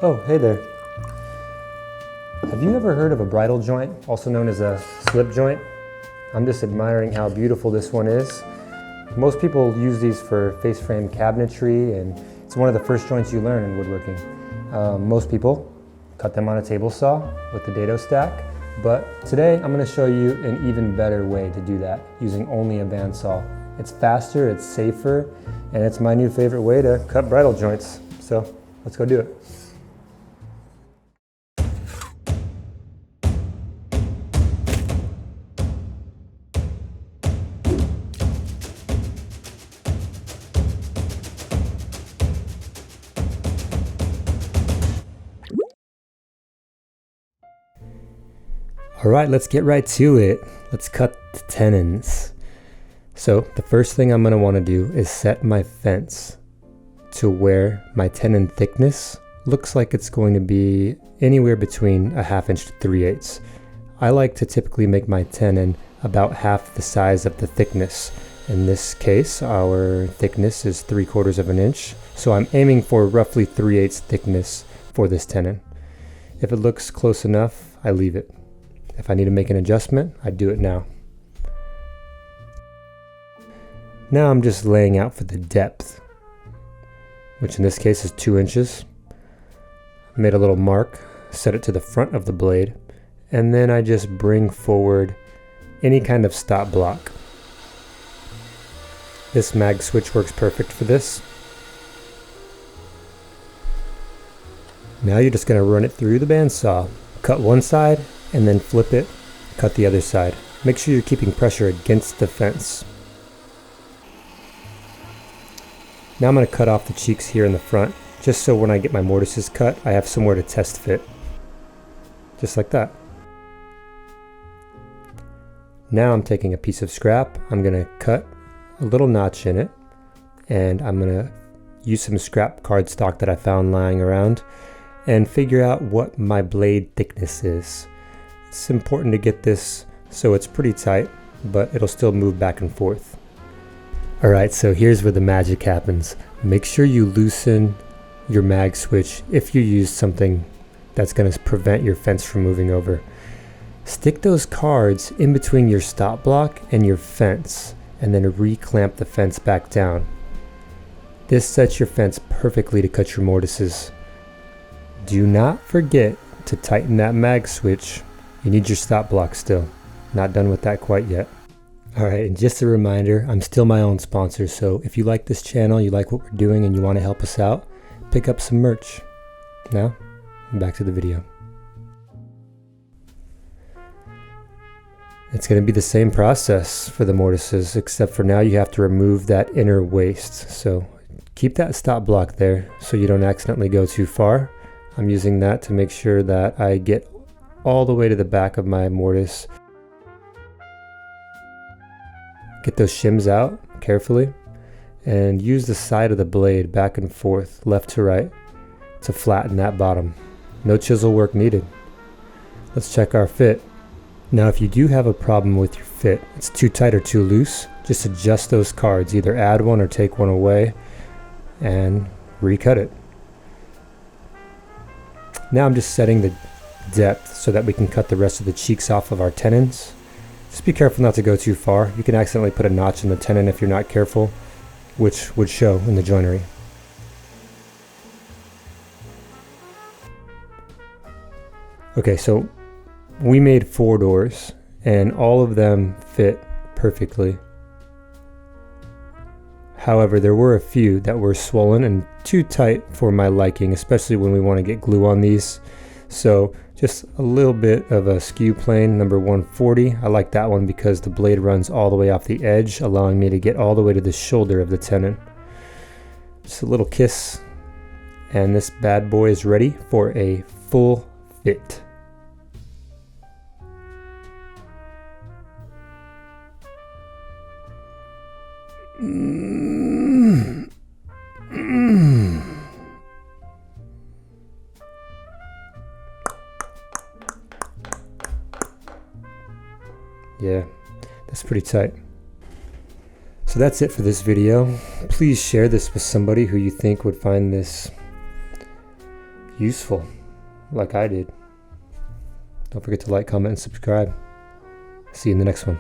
Oh, hey there. Have you ever heard of a bridle joint, also known as a slip joint? I'm just admiring how beautiful this one is. Most people use these for face frame cabinetry, and it's one of the first joints you learn in woodworking. Most people cut them on a table saw with the dado stack, but today I'm going to show you an even better way to do that using only a bandsaw. It's faster, it's safer, and it's my new favorite way to cut bridle joints. So let's go do it. All right, let's get right to it. Let's cut the tenons. So the first thing I'm gonna wanna do is set my fence to where my tenon thickness looks like it's going to be anywhere between 1/2 inch to 3/8. I like to typically make my tenon about half the size of the thickness. In this case, our thickness is 3/4 of an inch. So I'm aiming for roughly 3/8 thickness for this tenon. If it looks close enough, I leave it. If I need to make an adjustment, I do it now. Now I'm just laying out for the depth, which in this case is 2 inches. I made a little mark, set it to the front of the blade, and then I just bring forward any kind of stop block. This mag switch works perfect for this. Now you're just going to run it through the bandsaw. Cut one side, and then flip it, cut the other side. Make sure you're keeping pressure against the fence. Now I'm going to cut off the cheeks here in the front, just so when I get my mortises cut, I have somewhere to test fit. Just like that. Now I'm taking a piece of scrap, I'm going to cut a little notch in it, and I'm going to use some scrap cardstock that I found lying around, and figure out what my blade thickness is. It's important to get this so it's pretty tight, but it'll still move back and forth. Alright, so here's where the magic happens. Make sure you loosen your mag switch if you use something that's going to prevent your fence from moving over. Stick those cards in between your stop block and your fence, and then re-clamp the fence back down. This sets your fence perfectly to cut your mortises. Do not forget to tighten that mag switch. You need your stop block still. Not done with that quite yet. Alright, and just a reminder, I'm still my own sponsor, so if you like this channel, you like what we're doing, and you want to help us out, pick up some merch. Now, back to the video. It's going to be the same process for the mortises, except for now you have to remove that inner waist. So keep that stop block there so you don't accidentally go too far. I'm using that to make sure that I get all the way to the back of my mortise. Get those shims out carefully and use the side of the blade back and forth, left to right, to flatten that bottom. No chisel work needed. Let's check our fit. Now if you do have a problem with your fit, it's too tight or too loose, just adjust those cards, either add one or take one away and recut it. Now I'm just setting the depth so that we can cut the rest of the cheeks off of our tenons. Just be careful not to go too far. You can accidentally put a notch in the tenon if you're not careful, which would show in the joinery. Okay, so we made 4 doors and all of them fit perfectly. However, there were a few that were swollen and too tight for my liking, especially when we want to get glue on these. So just a little bit of a skew plane, number 140. I like that one because the blade runs all the way off the edge, allowing me to get all the way to the shoulder of the tenon. Just a little kiss, and this bad boy is ready for a full fit. Yeah, that's pretty tight. So that's it for this video. Please share this with somebody who you think would find this useful like I did. Don't forget to like, comment, and subscribe. See you in the next one.